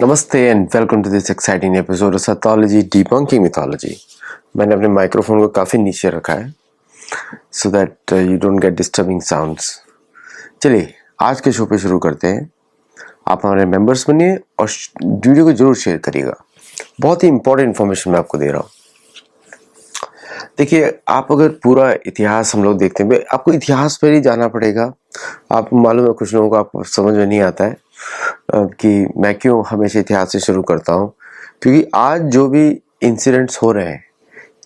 नमस्ते and welcome to this exciting episode of सैथोलॉजी debunking mythology. मैंने अपने माइक्रोफोन को काफ़ी नीचे रखा है so that you don't get disturbing sounds. चलिए आज के शो पे शुरू करते हैं। आप हमारे मेंबर्स बनिए और वीडियो को जरूर शेयर करिएगा। बहुत ही इंपॉर्टेंट इन्फॉर्मेशन मैं आपको दे रहा हूँ। देखिए, आप अगर पूरा इतिहास हम लोग देखते हैं, आपको इतिहास पर ही जाना पड़ेगा। आपको मालूम है कुछ लोगों को आपको समझ में नहीं आता है कि मैं क्यों हमेशा इतिहास से शुरू करता हूँ, क्योंकि आज जो भी इंसिडेंट्स हो रहे हैं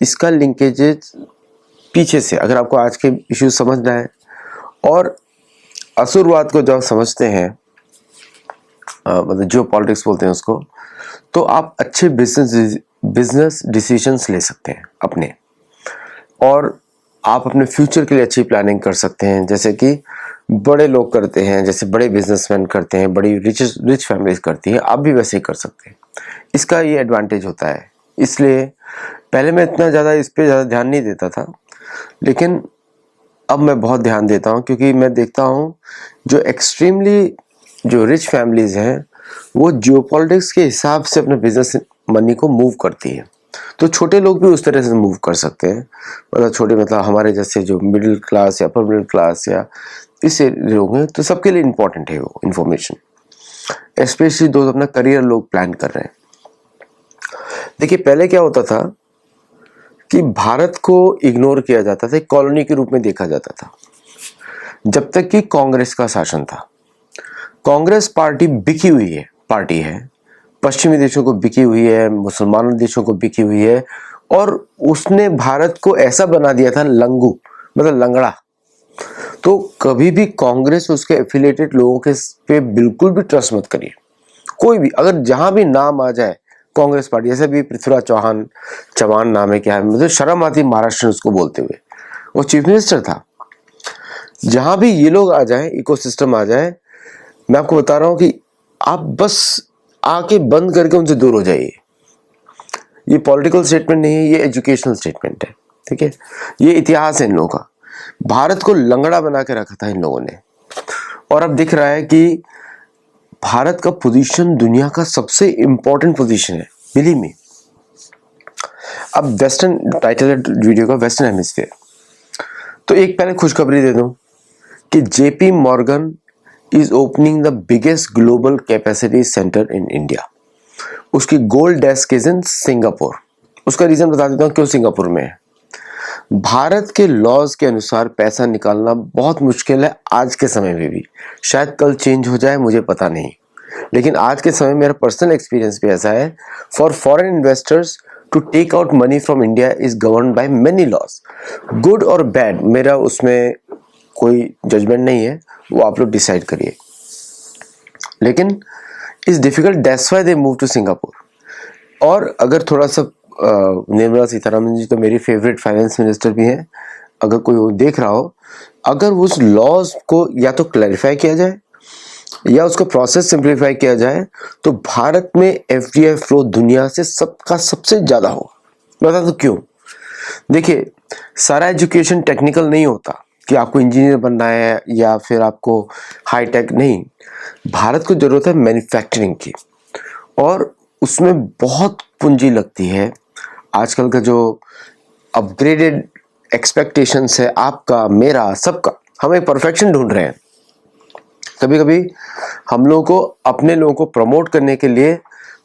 इसका लिंकेजेस पीछे से, अगर आपको आज के इश्यूज समझना है और असुरवाद को जब आप समझते हैं, मतलब जो पॉलिटिक्स बोलते हैं उसको, तो आप अच्छे बिजनेस डिसीजंस ले सकते हैं अपने, और आप अपने फ्यूचर के लिए अच्छी प्लानिंग कर सकते हैं, जैसे कि बड़े लोग करते हैं, जैसे बड़े बिजनेसमैन करते हैं, बड़ी रिच फैमिलीज करती हैं, आप भी वैसे ही कर सकते हैं। इसका ये एडवांटेज होता है। इसलिए पहले मैं इतना ज़्यादा इस पे ज़्यादा ध्यान नहीं देता था, लेकिन अब मैं बहुत ध्यान देता हूँ, क्योंकि मैं देखता हूँ जो एक्सट्रीमली जो रिच फैमिलीज हैं वो जियोपॉलिटिक्स के हिसाब से अपने बिजनेस मनी को मूव करती है। तो छोटे लोग भी उस तरह से मूव कर सकते हैं, मतलब छोटे मतलब हमारे जैसे जो मिडिल क्लास या अपर मिडिल क्लास या इससे लोग हैं, तो सबके लिए इम्पोर्टेंट है वो इन्फॉर्मेशन, स्पेशली दो अपना करियर लोग प्लान कर रहे हैं। देखिए, पहले क्या होता था कि भारत को इग्नोर किया जाता था, एक कॉलोनी के रूप में देखा जाता था, जब तक कि कांग्रेस का शासन था। कांग्रेस पार्टी बिकी हुई पार्टी है, पश्चिमी देशों को बिकी हुई है, मुसलमानों देशों को बिकी हुई है, और उसने भारत को ऐसा बना दिया था लंगू, मतलब लंगड़ा। तो कभी भी कांग्रेस उसके एफिलिएटेड लोगों के पे बिल्कुल भी ट्रस्ट मत करिए। कोई भी अगर जहां भी नाम आ जाए कांग्रेस पार्टी, जैसे भी पृथ्वीराज चौहान नाम है, क्या है, मुझे शर्म आती महाराष्ट्र उसको बोलते हुए, वो चीफ मिनिस्टर था। जहां भी ये लोग आ जाए, इकोसिस्टम आ जाए, मैं आपको बता रहा हूं कि आप बस आके बंद करके उनसे दूर हो जाइए। ये पॉलिटिकल स्टेटमेंट नहीं है, ये एजुकेशनल स्टेटमेंट है। ठीक है, ये इतिहास है इन लोगों का। भारत को लंगड़ा बना के रखा था इन लोगों ने, और अब दिख रहा है कि भारत का पोजीशन दुनिया का सबसे इंपॉर्टेंट पोजीशन है, बिलीव मी। अब वेस्टर्न टाइटल है वीडियो का, वेस्टर्न हेमिस्फीयर। तो एक पहले खुशखबरी दे दूं कि JP Morgan is opening the biggest global capacity centre in India. उसकी gold desk is in Singapore. उसका रीजन बता देता हूं क्यों सिंगापुर में है। भारत के लॉज के अनुसार पैसा निकालना बहुत मुश्किल है आज के समय में भी, शायद कल चेंज हो जाए, मुझे पता नहीं, लेकिन आज के समय मेरा पर्सनल एक्सपीरियंस भी ऐसा है। For foreign investors to take out money from India is govern by many laws, good और बैड, मेरा उसमें कोई जजमेंट नहीं है, वो आप लोग डिसाइड करिए। लेकिन is difficult, that's why they move to Singapore. और अगर थोड़ा सा निर्मला सीतारमन जी तो मेरी फेवरेट फाइनेंस मिनिस्टर भी हैं, अगर कोई वो देख रहा हो, अगर उस लॉज को या तो क्लैरिफाई किया जाए या उसका प्रोसेस सिंप्लीफाई किया जाए, तो भारत में एफडीआई फ्लो दुनिया से सबका सबसे ज्यादा होगा। बता दो क्यों। देखिए, सारा एजुकेशन टेक्निकल नहीं होता कि आपको इंजीनियर बनना है या फिर आपको हाई टेक, नहीं। भारत को जरूरत है मैन्युफैक्चरिंग की, और उसमें बहुत पूंजी लगती है। आजकल का जो अपग्रेडेड एक्सपेक्टेशंस है, आपका मेरा सबका, हम एक परफेक्शन ढूंढ रहे हैं। कभी कभी हम लोगों को अपने लोगों को प्रमोट करने के लिए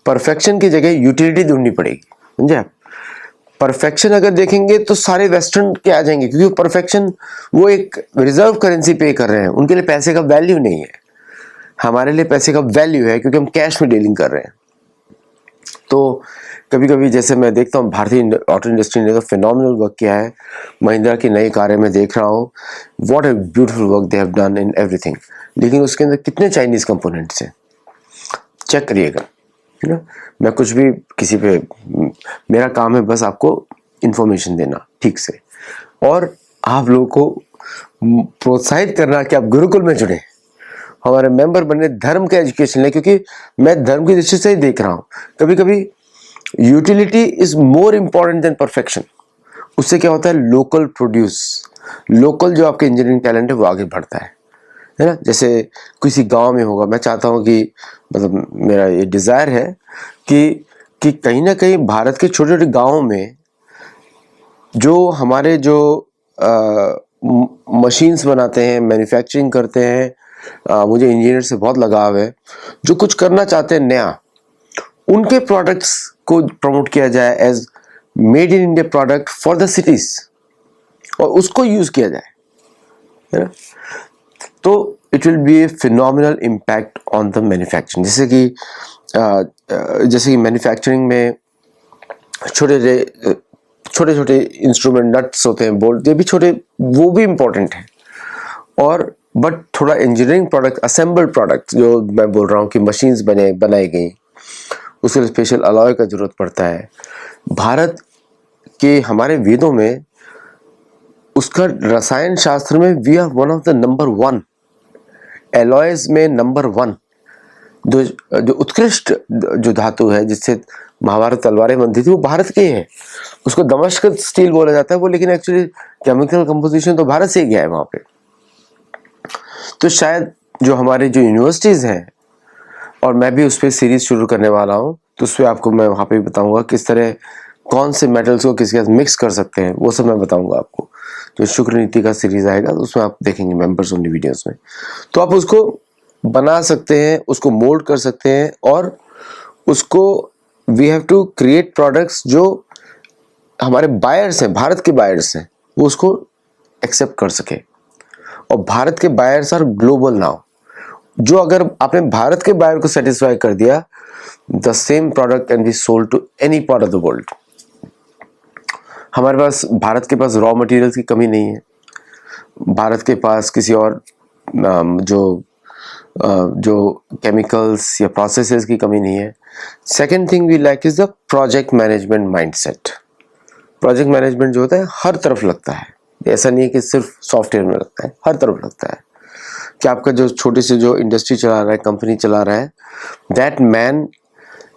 परफेक्शन की जगह यूटिलिटी ढूंढनी पड़ेगी, समझे आप। परफेक्शन अगर देखेंगे तो सारे वेस्टर्न के आ जाएंगे, क्योंकि परफेक्शन वो एक रिजर्व करेंसी पे कर रहे हैं, उनके लिए पैसे का वैल्यू नहीं है। हमारे लिए पैसे का वैल्यू है, क्योंकि हम कैश में डीलिंग कर रहे हैं। तो कभी कभी जैसे मैं देखता हूँ भारतीय ऑटो इंडस्ट्री ने तो फिनोमिनल वर्क किया है। महिंद्रा की नई कारें में देख रहा हूँ, what a beautiful work they have done in everything, लेकिन उसके अंदर कितने चाइनीज कंपोनेंट्स हैं, चेक करिएगा। है ना, मैं कुछ भी किसी पे, मेरा काम है बस आपको इंफॉर्मेशन देना ठीक से, और आप लोगों को प्रोत्साहित करना कि आप गुरुकुल में जुड़े, हमारे मेंबर बने, धर्म का एजुकेशन ले, क्योंकि मैं धर्म की दृष्टि से ही देख रहा हूँ। कभी कभी utility is more important than perfection. उससे क्या होता है, लोकल प्रोड्यूस, लोकल जो आपके इंजीनियरिंग टैलेंट है वो आगे बढ़ता है है ना। जैसे किसी गांव में होगा, मैं चाहता हूँ कि मतलब मेरा ये डिज़ायर है कि कहीं ना कहीं भारत के छोटे छोटे गाँव में जो हमारे जो मशीन्स बनाते हैं, मैन्युफैक्चरिंग करते हैं, मुझे इंजीनियर से बहुत लगाव है, जो कुछ करना चाहते हैं नया, उनके प्रोडक्ट्स को प्रमोट किया जाए as made in India product for the cities, और उसको यूज किया जाए, है ना। तो it will be a phenomenal impact on the manufacturing. जैसे कि मैन्युफैक्चरिंग में छोटे छोटे इंस्ट्रूमेंट, नट्स होते हैं, बोल्ट, ये भी छोटे, वो भी इम्पोर्टेंट है। और बट थोड़ा इंजीनियरिंग प्रोडक्ट, असेंबल्ड प्रोडक्ट जो मैं बोल रहा हूँ कि मशीन्स बनाई गई, उसके लिए स्पेशल अलॉय का जरूरत पड़ता है। भारत के हमारे वेदों में उसका रसायन शास्त्र में we are one of the number 1 alloys में, नंबर 1 जो उत्कृष्ट जो धातु है जिससे महाभारत तलवारें बनती थी, वो भारत की है। उसको दमश्क स्टील बोला जाता है वो, लेकिन एक्चुअली केमिकल कंपोजिशन तो भारत से ही गया है वहां पे। तो शायद जो हमारे जो यूनिवर्सिटीज हैं, और मैं भी उस पर सीरीज शुरू करने वाला हूँ, तो उस पर आपको मैं वहाँ पे बताऊंगा किस तरह कौन से मेटल्स को किसके साथ मिक्स कर सकते हैं, वो सब मैं बताऊंगा आपको। जो शुक्र नीति का सीरीज आएगा तो उसमें आप देखेंगे मेंबर्स ओनली वीडियोस में। तो आप उसको बना सकते हैं, उसको मोल्ड कर सकते हैं, और उसको we have to create products जो हमारे बायर्स हैं, भारत के बायर्स हैं, वो उसको एक्सेप्ट कर सके। और भारत के बायर्स आर ग्लोबल नाउ। जो अगर आपने भारत के बायर को सेटिस्फाई कर दिया, the same product can be sold to any part of the world. हमारे पास, भारत के पास रॉ मटेरियल्स की कमी नहीं है, भारत के पास किसी और जो केमिकल्स या प्रोसेसेस की कमी नहीं है। Second thing we like is the project management mindset. Project management जो होता है हर तरफ लगता है, ऐसा नहीं है कि सिर्फ सॉफ्टवेयर में लगता है, हर तरफ लगता है। कि आपका जो छोटे से जो इंडस्ट्री चला रहा है, कंपनी चला रहा है, that man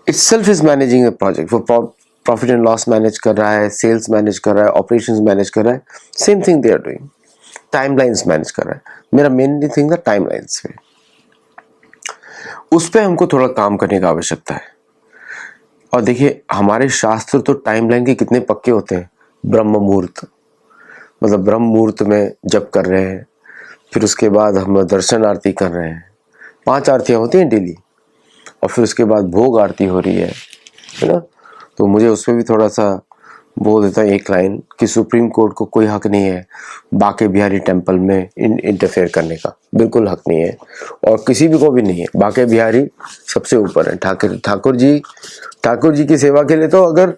itself is managing A project. वो प्रॉफिट एंड लॉस मैनेज कर रहा है, सेल्स मैनेज कर रहा है, ऑपरेशंस मैनेज कर रहा है, same thing they are doing. Timelines manage कर रहा है। मेरा मेनली थिंग था टाइमलाइंस पे, उस पे हमको थोड़ा काम करने की आवश्यकता है। और देखिए हमारे शास्त्र तो टाइमलाइन के कितने पक्के होते हैं। ब्रह्म मुहूर्त, मतलब ब्रह्म मुहूर्त में जप कर रहे हैं, फिर उसके बाद हम दर्शन आरती कर रहे हैं, 5 आरतियाँ होती हैं डेली, और फिर उसके बाद भोग आरती हो रही है ना। तो मुझे उस पर भी थोड़ा सा बोल देता है एक लाइन कि सुप्रीम कोर्ट को कोई हक नहीं है बांके बिहारी टेम्पल में इंटरफेयर करने का, बिल्कुल हक नहीं है, और किसी भी को भी नहीं है। बांके बिहारी सबसे ऊपर है। ठाकुर जी की सेवा के लिए तो अगर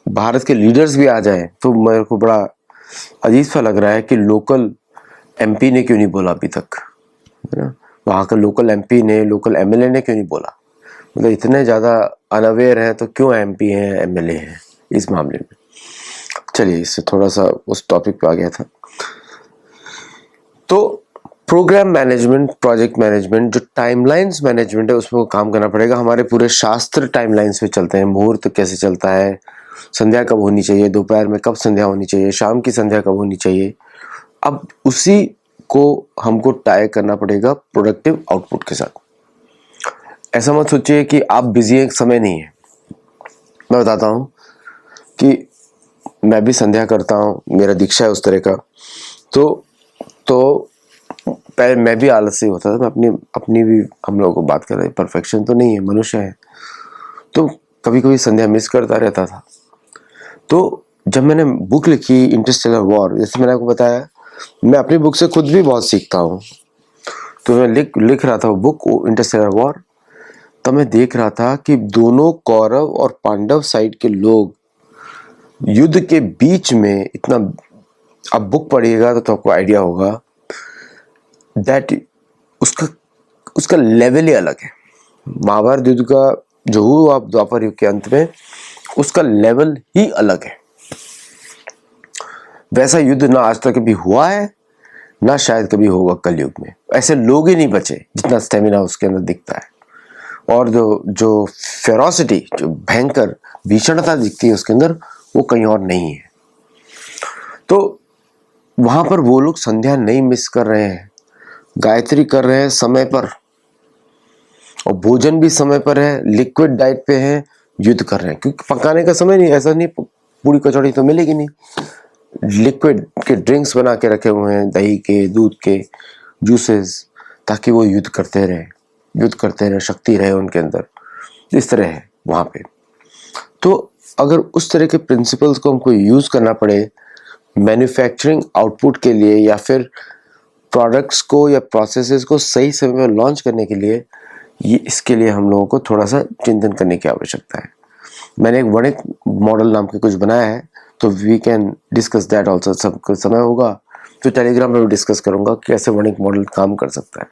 भारत के लीडर्स भी आ जाएं तो मेरे को बड़ा अजीब सा लग रहा है कि लोकल एमपी ने क्यों नहीं बोला अभी तक, है ना। वहाँ का लोकल एमपी ने, लोकल एमएलए ने क्यों नहीं बोला। मतलब इतने ज़्यादा अनअवेयर हैं तो क्यों एमपी हैं, एमएलए हैं इस मामले में। चलिए, इससे थोड़ा सा उस टॉपिक पे आ गया था। तो प्रोग्राम मैनेजमेंट, प्रोजेक्ट मैनेजमेंट, जो टाइमलाइंस मैनेजमेंट है, उसमें काम करना पड़ेगा। हमारे पूरे शास्त्र टाइमलाइंस पे चलते हैं। मुहूर्त कैसे चलता है, संध्या कब होनी चाहिए, दोपहर में कब संध्या होनी चाहिए, शाम की संध्या कब होनी चाहिए। अब उसी को हमको टाई करना पड़ेगा प्रोडक्टिव आउटपुट के साथ। ऐसा मत सोचिए कि आप बिजी हैं, समय नहीं है। मैं बताता हूँ कि मैं भी संध्या करता हूँ, मेरा दीक्षा है उस तरह का। तो पहले मैं भी आलसी होता था। मैं अपनी भी, हम लोगों को बात कर रहे हैं, परफेक्शन तो नहीं है, मनुष्य है, तो कभी कभी संध्या मिस करता रहता था। तो जब मैंने बुक लिखी इंटरस्टेलर वॉर, जैसे मैंने आपको बताया, मैं अपनी बुक से खुद भी बहुत सीखता हूँ। तो मैं लिख रहा था वो बुक इंटरस्टेलर वॉर, तब मैं देख रहा था कि दोनों कौरव और पांडव साइड के लोग युद्ध के बीच में इतना, अब बुक पढ़िएगा तो आपको आइडिया होगा दैट उसका लेवल ही अलग है। महाभारत युद्ध का जो हुआ द्वापर युग के अंत में, उसका लेवल ही अलग है। वैसा युद्ध ना आज तक कभी हुआ है, ना शायद कभी होगा कलयुग में। ऐसे लोग ही नहीं बचे जितना स्टेमिना उसके अंदर दिखता है, और जो फेरोसिटी, जो भयंकर भीषणता दिखती है उसके अंदर, वो कहीं और नहीं है। तो वहां पर वो लोग संध्या नहीं मिस कर रहे हैं, गायत्री कर रहे हैं समय पर, और भोजन भी समय पर है, लिक्विड डाइट पे है, युद्ध कर रहे हैं, क्योंकि पकाने का समय नहीं, ऐसा नहीं पूरी कचौड़ी तो मिलेगी नहीं, लिक्विड के ड्रिंक्स बना के रखे हुए हैं, दही के, दूध के, जूसेस, ताकि वो युद्ध करते रहे, शक्ति रहे उनके अंदर, इस तरह है वहाँ पे। तो अगर उस तरह के प्रिंसिपल्स को हमको यूज़ करना पड़े मैन्युफैक्चरिंग आउटपुट के लिए, या फिर प्रोडक्ट्स को या प्रोसेसेस को सही समय में लॉन्च करने के लिए, इसके लिए हम लोगों को थोड़ा सा चिंतन करने की आवश्यकता है। मैंने एक वणिक मॉडल नाम के कुछ बनाया है, तो we can discuss that also. सबको समय होगा तो टेलीग्राम में भी डिस्कस करूंगा कैसे वणिक मॉडल काम कर सकता है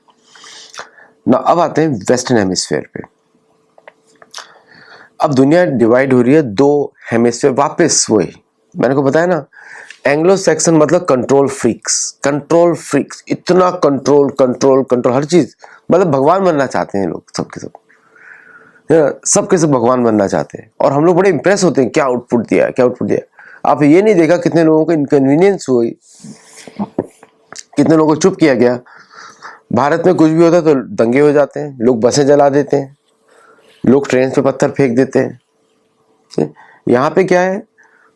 ना। अब आते हैं वेस्टर्न हेमिस्फीयर पे। अब दुनिया डिवाइड हो रही है दो हेमिस्फीयर, वापस वही मैंने को बताया ना, एंग्लो सैक्सन मतलब कंट्रोल फ्रीक्स, इतना कंट्रोल हर चीज, मतलब भगवान बनना चाहते हैं लोग, सबके सब भगवान बनना चाहते हैं, और हम लोग बड़े इंप्रेस होते हैं क्या आउटपुट दिया। आप ये नहीं देखा कितने लोगों को इनकन्वीनियंस हुई, कितने लोगों को चुप किया गया। भारत में कुछ भी होता है तो दंगे हो जाते हैं, लोग बसें जला देते हैं, लोग ट्रेन पे पत्थर फेंक देते हैं। यहाँ पे क्या है,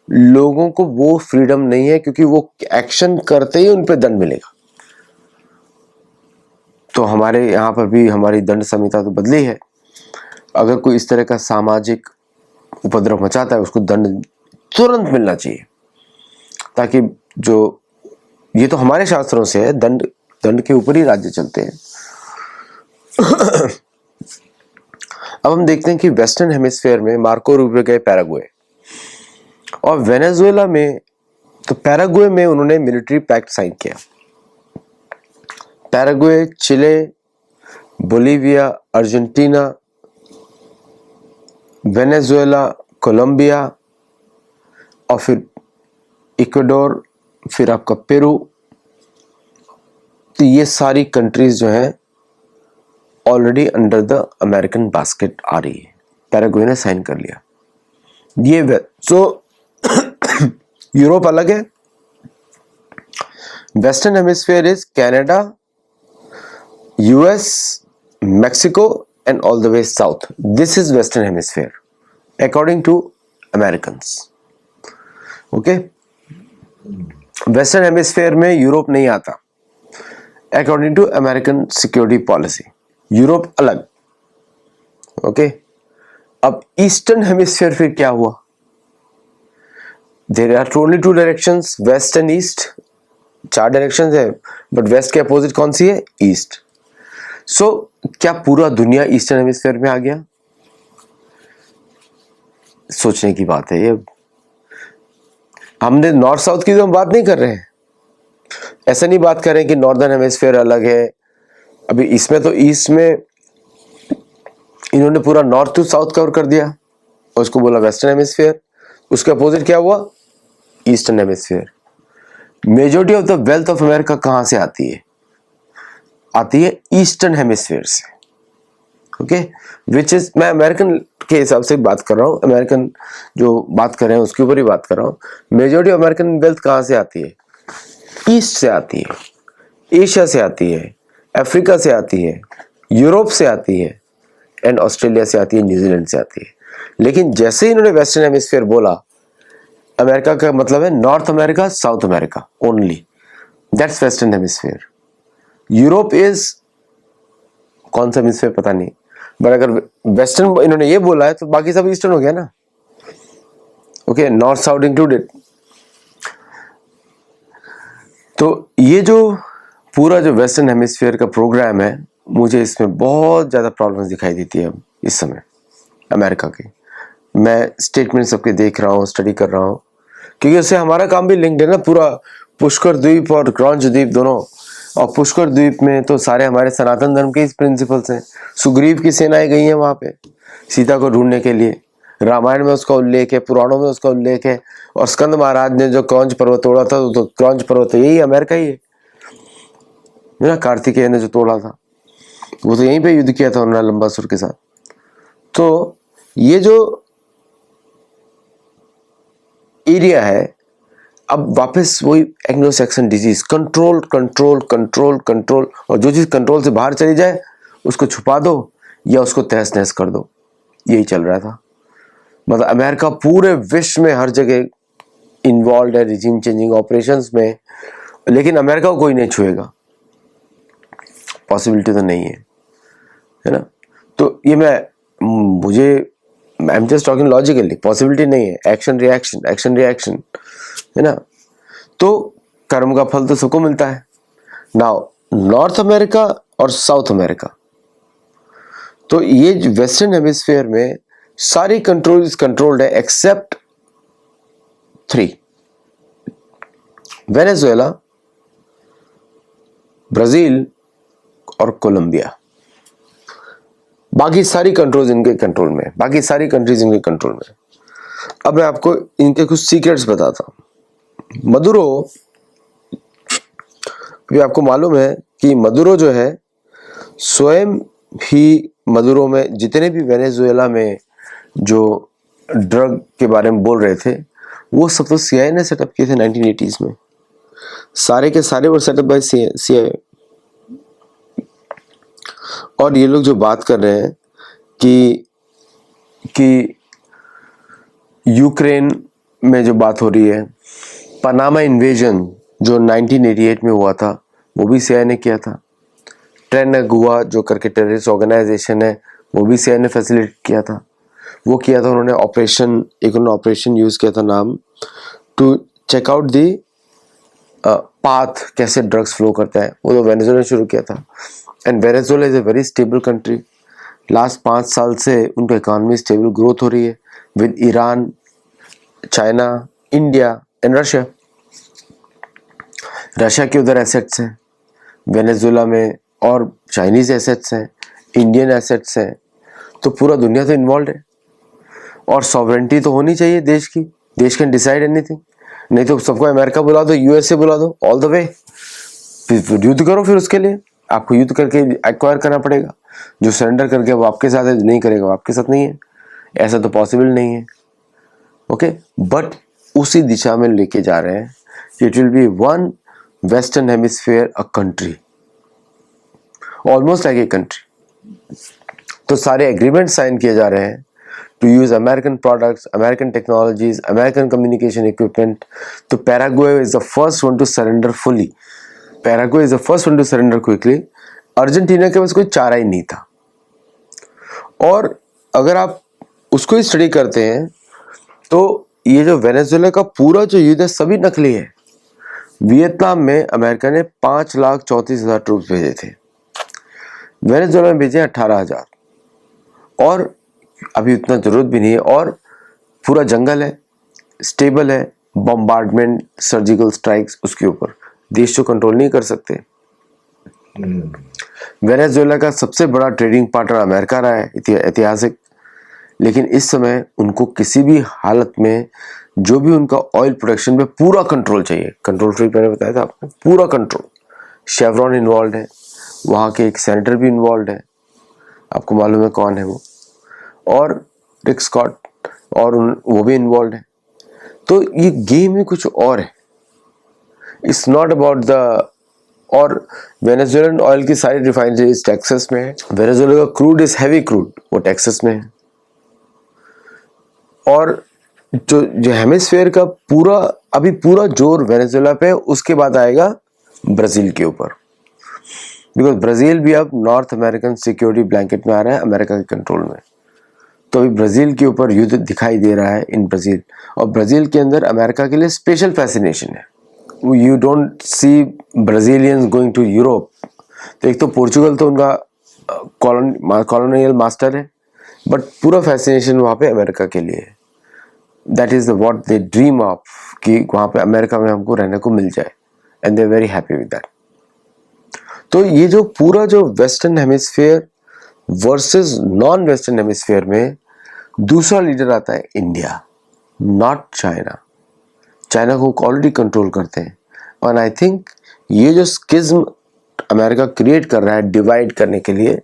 लोगों को वो फ्रीडम नहीं है, क्योंकि वो एक्शन करते ही उन पे दंड मिलेगा। तो हमारे यहाँ पर भी हमारी दंड संहिता तो बदली है, अगर कोई इस तरह का सामाजिक उपद्रव मचाता है उसको दंड तुरंत मिलना चाहिए, ताकि जो ये तो हमारे शास्त्रों से है, दंड के ऊपर ही राज्य चलते हैं। अब हम देखते हैं कि वेस्टर्न हेमिस्फीयर में मार्को रूबियो गए पैराग्वे, और वेनेजुएला में, तो पैराग्वे में उन्होंने मिलिट्री पैक्ट साइन किया। पैराग्वे, चिले, बोलीविया, अर्जेंटीना, वेनेजुएला, कोलंबिया, और फिर इक्वाडोर, फिर आपका पेरू, तो ये सारी कंट्रीज जो हैं already under the American basket आ रही है। पैराग्वे ने साइन कर लिया। ये सो यूरोप अलग है, western hemisphere is Canada, US, Mexico and all the way south. This is western hemisphere according to Americans. Okay, western hemisphere में यूरोप नहीं आता according to American security policy, Europe अलग। ओके, अब ईस्टर्न हेमिस्फीयर फिर क्या हुआ? There are only two directions, west and east, 4 directions है, but west के अपोजिट कौन सी है? ईस्ट। सो क्या पूरा दुनिया ईस्टर्न हेमिस्फीयर में आ गया? सोचने की बात है ये। हमने नॉर्थ साउथ की तो हम बात नहीं कर रहे हैं, ऐसा नहीं बात कर रहे हैं कि नॉर्दर्न हेमिस्फीयर अलग है। अभी इसमें तो ईस्ट में इन्होंने पूरा नॉर्थ टू साउथ कवर कर दिया और उसको बोला वेस्टर्न हेमिस्फीयर। उसके अपोजिट क्या हुआ? Eastern hemisphere. Majority of the wealth of America कहां से आती है? आती है ईस्टर्न हेमिस्फीयर से। ओके, विच इज, मैं अमेरिकन के हिसाब से बात कर रहा हूं, अमेरिकन जो बात कर रहे हैं उसके ऊपर ही बात कर रहा हूं। मेजॉरिटी ऑफ अमेरिकन वेल्थ कहां से आती है? ईस्ट से आती है, एशिया से आती है, अफ्रीका से आती है, यूरोप से आती है, एंड ऑस्ट्रेलिया से आती है, न्यूजीलैंड से आती है। लेकिन जैसे ही इन्होंने वेस्टर्न हेमिस्फीयर बोला, अमेरिका का मतलब है north America, south America only, that's western hemisphere. Europe is कौन सा हेमिस्फीयर पता नहीं, बट अगर वेस्टर्न इन्होंने ये बोला है तो बाकी सब ईस्टर्न हो गया ना। Okay, north south included. तो ये जो पूरा जो वेस्टर्न हेमिस्फीयर का प्रोग्राम है, मुझे इसमें बहुत ज़्यादा प्रॉब्लम्स दिखाई देती है अब इस समय अमेरिका की। मैं स्टेटमेंट सबके देख रहा हूँ, स्टडी कर रहा हूँ, क्योंकि उससे हमारा काम भी लिंक्ड है ना, पूरा पुष्कर द्वीप और क्रॉन्च द्वीप दोनों। और पुष्कर द्वीप में तो सारे हमारे सनातन धर्म के प्रिंसिपल्स हैं। सुग्रीव की सेनाएं गई हैं वहाँ पे सीता को ढूंढने के लिए, रामायण में उसका उल्लेख है, पुराणों में उसका उल्लेख है। और स्कंद महाराज ने जो क्रॉन्च पर्वत तोड़ा था, तो क्रॉन्च पर्वत यही अमेरिका ही है ना। कार्तिकेय ने जो तोड़ा था वो तो यहीं पे युद्ध किया था उन्होंने लंबासुर के साथ। तो ये जो एरिया है अब वापस वही Anglo Saxon disease, control control control control, और जो चीज कंट्रोल से बाहर चली जाए उसको छुपा दो या उसको तहस नहस कर दो, यही चल रहा था। मतलब अमेरिका पूरे विश्व में हर जगह इन्वॉल्व है रिजीम चेंजिंग ऑपरेशंस में, लेकिन अमेरिका को कोई नहीं छुएगा, पॉसिबिलिटी तो नहीं है ना। तो ये मुझे I am just talking logically, possibility नहीं है, एक्शन रिएक्शन एक्शन रिएक्शन, है ना। तो कर्म का फल तो सबको मिलता है। नाउ नॉर्थ अमेरिका और साउथ अमेरिका, तो ये वेस्टर्न हेमिस्फीयर में सारी कंट्रोल इज कंट्रोल्ड है एक्सेप्ट 3, वेनेजुएला, ब्राजील और कोलंबिया। बाकी सारी कंट्रोल्स इनके कंट्रोल में, बाकी सारी कंट्रीज इनके कंट्रोल में। अब मैं आपको इनके कुछ सीक्रेट्स बताता हूं। मदुरो, भी आपको मालूम है कि मदुरो जो है स्वयं ही, मदुरो में जितने भी वेनेजुएला में जो ड्रग के बारे में बोल रहे थे वो सब तो सीआईए ने सेटअप किए थे 1980s में, सारे के सारे वो सेटअप बाय सीआईए। और ये लोग जो बात कर रहे हैं कि यूक्रेन में जो बात हो रही है, पनामा इन्वेजन जो 1988 में हुआ था वो भी सीआईए ने किया था, ट्रेनगुआ जो करके टेररिस्ट ऑर्गेनाइजेशन है वो भी सीआईए ने फैसिलिटेट किया था, वो किया था उन्होंने ऑपरेशन, एक उन्होंने ऑपरेशन यूज किया था नाम, to check out the path, कैसे ड्रग्स फ्लो करता है, वो तो वेनेजुएला ने शुरू किया था। And Venezuela is a very stable country, last 5 साल से उनका इकोनॉमी स्टेबल ग्रोथ हो रही है with Iran, China, India and Russia. Russia के उधर एसेट्स हैं वेनेजुएला में, और चाइनीज एसेट्स हैं, इंडियन एसेट्स हैं, तो पूरा दुनिया तो इन्वॉल्व है। और सॉवरेंटी तो होनी चाहिए देश की, देश कैन डिसाइड एनीथिंग, नहीं तो सबको अमेरिका बुला दो, यूएसए बुला दो, ऑल द वे, युद्ध करो। फिर उसके लिए आपको युद्ध करके एक्वायर करना पड़ेगा, जो सरेंडर करके वो आपके साथ है, नहीं करेगा वो आपके साथ नहीं है, ऐसा तो पॉसिबल नहीं है। ओके, बट उसी दिशा में लेके जा रहे हैं, it will B one western hemisphere a country, almost like a country. तो सारे एग्रीमेंट साइन किए जा रहे हैं to use American products, American technologies, American communication equipment. तो Paraguay is the first one to surrender fully. Paraguay is the first one to surrender quickly. Argentina के पास कोई चारा ही नहीं था। और अगर आप उसको ही स्टडी करते हैं तो ये जो वेनेजुएला का पूरा जो युद्ध है सभी नकली है। वियतनाम में अमेरिका ने 5,34,000 ट्रूप्स भेजे थे, वेनेजुएला में भेजे 18,000, और अभी उतना जरूरत भी नहीं है, और पूरा जंगल है, स्टेबल है, बम्बार्डमेंट, सर्जिकल स्ट्राइक्स उसके ऊपर देश को कंट्रोल नहीं कर सकते। वेनेजुएला का सबसे बड़ा ट्रेडिंग पार्टनर अमेरिका रहा है ऐतिहासिक, लेकिन इस समय उनको किसी भी हालत में जो भी उनका ऑयल प्रोडक्शन पे पूरा कंट्रोल चाहिए। कंट्रोल फ्रीक मैंने बताया था आपको, पूरा कंट्रोल। शेवरॉन इन्वॉल्व है, वहाँ के एक सेनेटर भी इन्वॉल्व है, आपको मालूम है कौन है वो, और रिक स्कॉट, और वो भी इन्वॉल्व है। तो ये गेम ही कुछ और है, इट्स नॉट अबाउट द, और वेनेजुएलन ऑयल की सारी रिफाइनरीज टेक्सास में है, वेनेजुएला का क्रूड इज हैवी क्रूड, वो टेक्सास में है। और जो हेमिस्फीयर का पूरा अभी पूरा जोर वेनेजुएला पे, उसके बाद आएगा ब्राजील के ऊपर, बिकॉज ब्राजील भी अब नॉर्थ अमेरिकन सिक्योरिटी ब्लैंकेट में आ रहा है, अमेरिका के कंट्रोल में। तो अभी ब्राजील के ऊपर युद्ध दिखाई दे रहा है इन ब्राजील, और ब्राजील के अंदर अमेरिका के लिए स्पेशल फैसिनेशन है। You don't see Brazilians going to Europe. तो एक तो पोर्चुगल तो उनका कॉलोनियल मास्टर है, बट पूरा फैसिनेशन वहाँ पे अमेरिका के लिए है। That is what they dream of, कि वहाँ पे अमेरिका में हमको रहने को मिल जाए, and they are very happy with that. तो ये जो पूरा जो western hemisphere versus non western hemisphere में दूसरा लीडर आता है इंडिया, नॉट चाइना। चाइना को ऑलरेडी कंट्रोल करते हैं, और आई थिंक ये जो स्किज्म अमेरिका क्रिएट कर रहा है डिवाइड करने के लिए,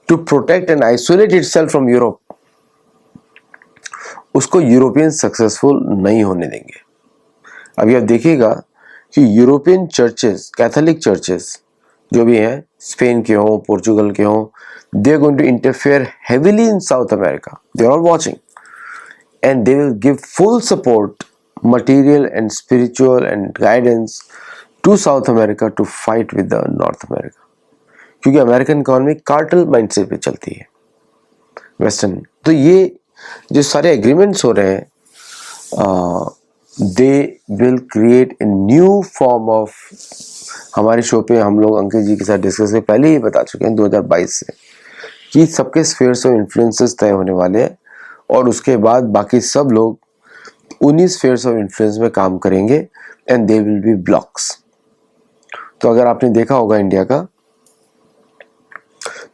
to protect and isolate itself from Europe, उसको यूरोपियन सक्सेसफुल नहीं होने देंगे। अभी आप देखिएगा कि यूरोपियन चर्चेस, कैथोलिक चर्चेस जो भी हैं, स्पेन के हों, पोर्चुगल के हों, they are going to interfere heavily in South America. They are all watching and they will give full support, material and spiritual and guidance to South America to fight with the North America. क्योंकि American economy cartel mindset पे चलती है western. तो ये जो सारे agreements हो रहे हैं, they will create a new form of. हमारे शो पे हम लोग अंकित जी के साथ डिस्कस के पहले ही बता चुके हैं 2022 से कि सबके स्फीयर्स ऑफ इन्फ्लुएंसेस तय होने वाले हैं और उसके बाद बाकी सब लोग उन्हीं स्फीयर्स ऑफ इन्फ्लुएंस में काम करेंगे and they will be blocks. तो अगर आपने देखा होगा इंडिया का,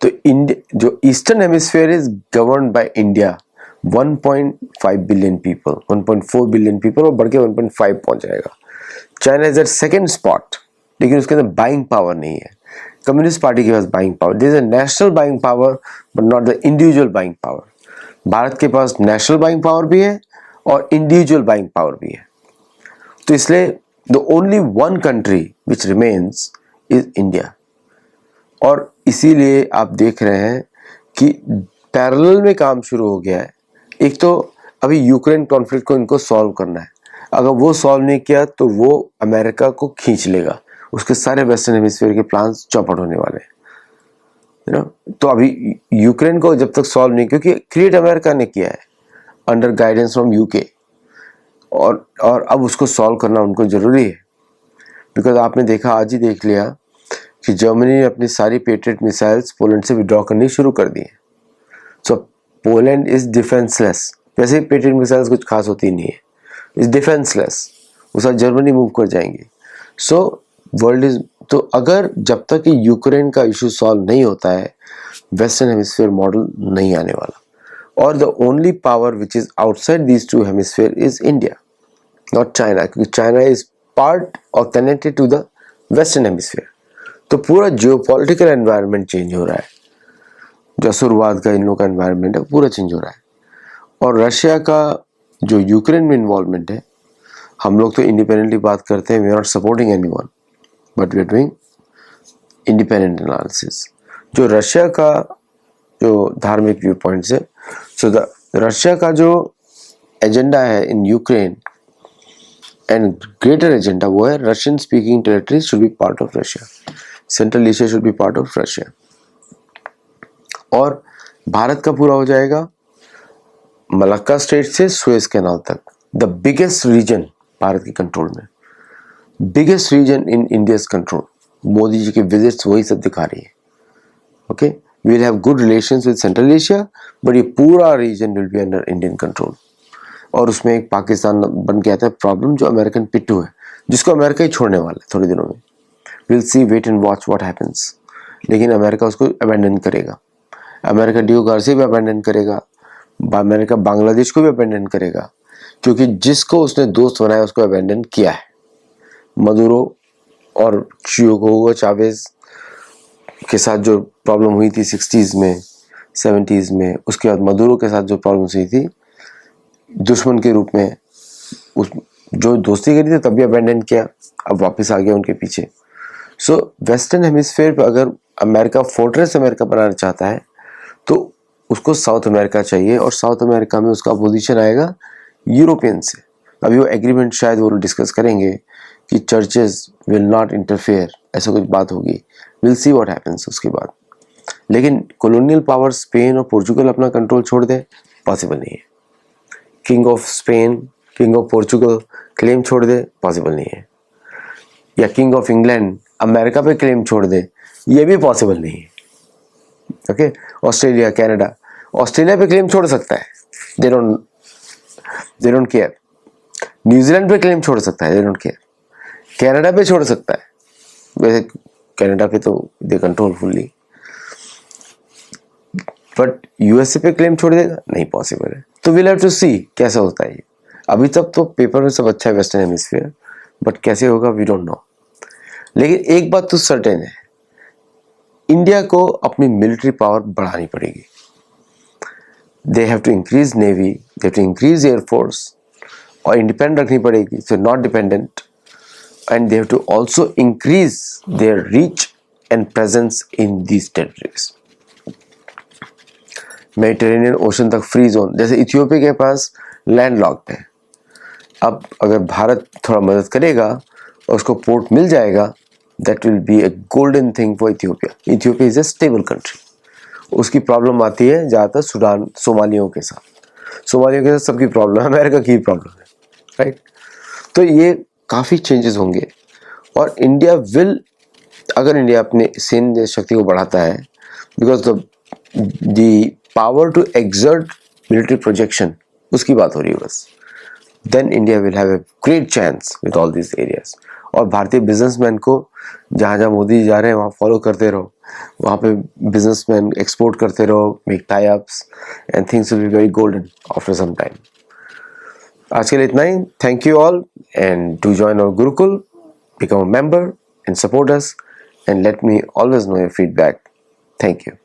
तो इंडिया जो eastern hemisphere is governed by India 1.5 billion people, 1.4 billion people और बढ़ के 1.5 पहुंच जाएगा. China is at second spot, लेकिन उसके अंदर बाइंग पावर नहीं है. कम्युनिस्ट पार्टी के पास buying power, this is a national buying power but not the individual buying power. Bharat के पास नेशनल बाइंग पावर भी है और इंडिविजुअल बाइंग पावर भी है. तो इसलिए the only one country which remains is India. और इसीलिए आप देख रहे हैं कि पैरेलल में काम शुरू हो गया है. एक तो अभी यूक्रेन कॉन्फ्लिक्ट को इनको सॉल्व करना है. अगर वो सॉल्व नहीं किया तो वो अमेरिका को खींच लेगा. उसके सारे वेस्टर्न हेमिस्फीयर के प्लान्स चौपट होने वाले हैं. तो अभी यूक्रेन को जब तक सॉल्व नहीं, क्योंकि क्रिएट अमेरिका ने किया है अंडर गाइडेंस फ्रॉम यूके, और अब उसको सॉल्व करना उनको जरूरी है. बिकॉज आपने देखा, आज ही देख लिया कि जर्मनी ने अपनी सारी पेट्रियट मिसाइल्स पोलैंड से विड्रॉ करनी शुरू कर दी है. सो पोलैंड इज डिफेंसलेस. वैसे ही पेट्रियट मिसाइल्स कुछ खास होती नहीं है, इज डिफेंसलेस. उस साथ जर्मनी मूव कर जाएंगे. सो वर्ल्ड इज, तो अगर जब तक कि यूक्रेन का इशू सॉल्व नहीं होता है, वेस्टर्न हेमिस्फीयर मॉडल नहीं आने वाला. और the only power which is outside these two hemisphere is India, not China, क्योंकि चाइना इज पार्ट और connected to the western hemisphere. तो पूरा जियोपॉलिटिकल एनवायरनमेंट चेंज हो रहा है. जो असुरवाद का इन लोग का एनवायरनमेंट है पूरा चेंज हो रहा है. और रशिया का जो यूक्रेन में इन्वॉल्वमेंट है, हम लोग तो इंडिपेंडेंटली बात करते हैं, we are not supporting anyone but we are doing independent analysis. जो रशिया का जो धार्मिक व्यू पॉइंट से, सो द रशिया का जो एजेंडा है in Ukraine and greater agenda, वो है Russian speaking territories should be part of Russia, Central Asia should be part of Russia. और भारत का पूरा हो जाएगा मलक्का स्ट्रेट से सुएज कैनाल तक, द बिगेस्ट रीजन भारत के कंट्रोल में, biggest region in India's control. Modi ji के विजिट्स वही सब दिखा रही है. Okay, we will have good relations with Central Asia, but ये पूरा region will be under Indian control. और उसमें एक पाकिस्तान बन के आता है प्रॉब्लम, जो अमेरिकन पिट्टू है, जिसको अमेरिका ही छोड़ने वाला है थोड़े दिनों में. Will see, wait and watch what happens. लेकिन अमेरिका उसको अबैंडन करेगा. अमेरिका डियो गार्सिया भी अबैंडन करेगा, अमेरिका बांग्लादेश को भी अबैंडन करेगा, क्योंकि जिसको उसने दोस्त बनाया उसको अबैंडन किया है. मदुरो और ह्यूगो चावेज के साथ जो प्रॉब्लम हुई थी 60s में 70s में, उसके बाद मदुरो के साथ जो प्रॉब्लम हुई थी दुश्मन के रूप में, उस जो दोस्ती करी थी तब भी अबैंडन किया, अब वापस आ गया उनके पीछे. सो वेस्टर्न हेमिस्फीयर पे अगर अमेरिका फोर्ट्रेस अमेरिका बनाना चाहता है तो उसको साउथ अमेरिका चाहिए, और साउथ अमेरिका में उसका पोजीशन आएगा यूरोपियन से. अभी वो एग्रीमेंट शायद वो डिस्कस करेंगे कि चर्चेस विल नॉट इंटरफेयर, ऐसा कुछ बात होगी. विल सी व्हाट हैपेंस उसके बाद. लेकिन कॉलोनियल पावर स्पेन और पोर्चुगल अपना कंट्रोल छोड़ दे, पॉसिबल नहीं है. King of Spain, king of Portugal claim छोड़ दे, पॉसिबल नहीं है. या किंग ऑफ इंग्लैंड अमेरिका पे क्लेम छोड़ दे, ये भी पॉसिबल नहीं है. ओके, ऑस्ट्रेलिया, कनाडा, ऑस्ट्रेलिया पे क्लेम छोड़ सकता है, दे डोंट केयर. न्यूजीलैंड पे क्लेम छोड़ सकता है, दे डोंट केयर. कनाडा पे छोड़ सकता है, वैसे कनाडा पे तो they control fully, but USA पे क्लेम छोड़ देगा, नहीं पॉसिबल है. तो विल हैव टू सी कैसा होता है. अभी तक तो पेपर में सब अच्छा है वेस्टर्न हेमिस्फीयर, बट कैसे होगा वी डोंट नो. लेकिन एक बात तो सर्टेन है, इंडिया को अपनी मिलिट्री पावर बढ़ानी पड़ेगी. They have to increase navy, they have to increase air force, और इंडिपेंडेंट रखनी पड़ेगी, so not dependent, and they have to also increase their reach and presence in these territories. Mediterranean ocean तक free zone, जैसे Ethiopia के पास land locked है, अब अगर भारत थोड़ा मदद करेगा और उसको पोर्ट मिल जाएगा, that will be a golden thing for Ethiopia. Ethiopia is a stable country. उसकी प्रॉब्लम आती है ज़्यादातर सूडान, सोमालियों के साथ। सोमालियों के साथ सबकी प्रॉब्लम है, अमेरिका की प्रॉब्लम है, राइट। तो ये काफ़ी चेंजेस होंगे और इंडिया विल, अगर इंडिया अपने सैन्य शक्ति को बढ़ाता है, because the power to exert military projection, उसकी बात हो रही है बस, then India will have a great chance with all this areas. और भारतीय बिजनेसमैन को जहाँ जहाँ मोदी जा रहे हैं वहाँ फॉलो करते रहो, वहाँ पे बिजनेसमैन एक्सपोर्ट करते रहो, make tie ups and things will be very golden after some time. आज के लिए इतना ही। Thank you all and to join our Gurukul, become a member and support us and let me always know your feedback. Thank you.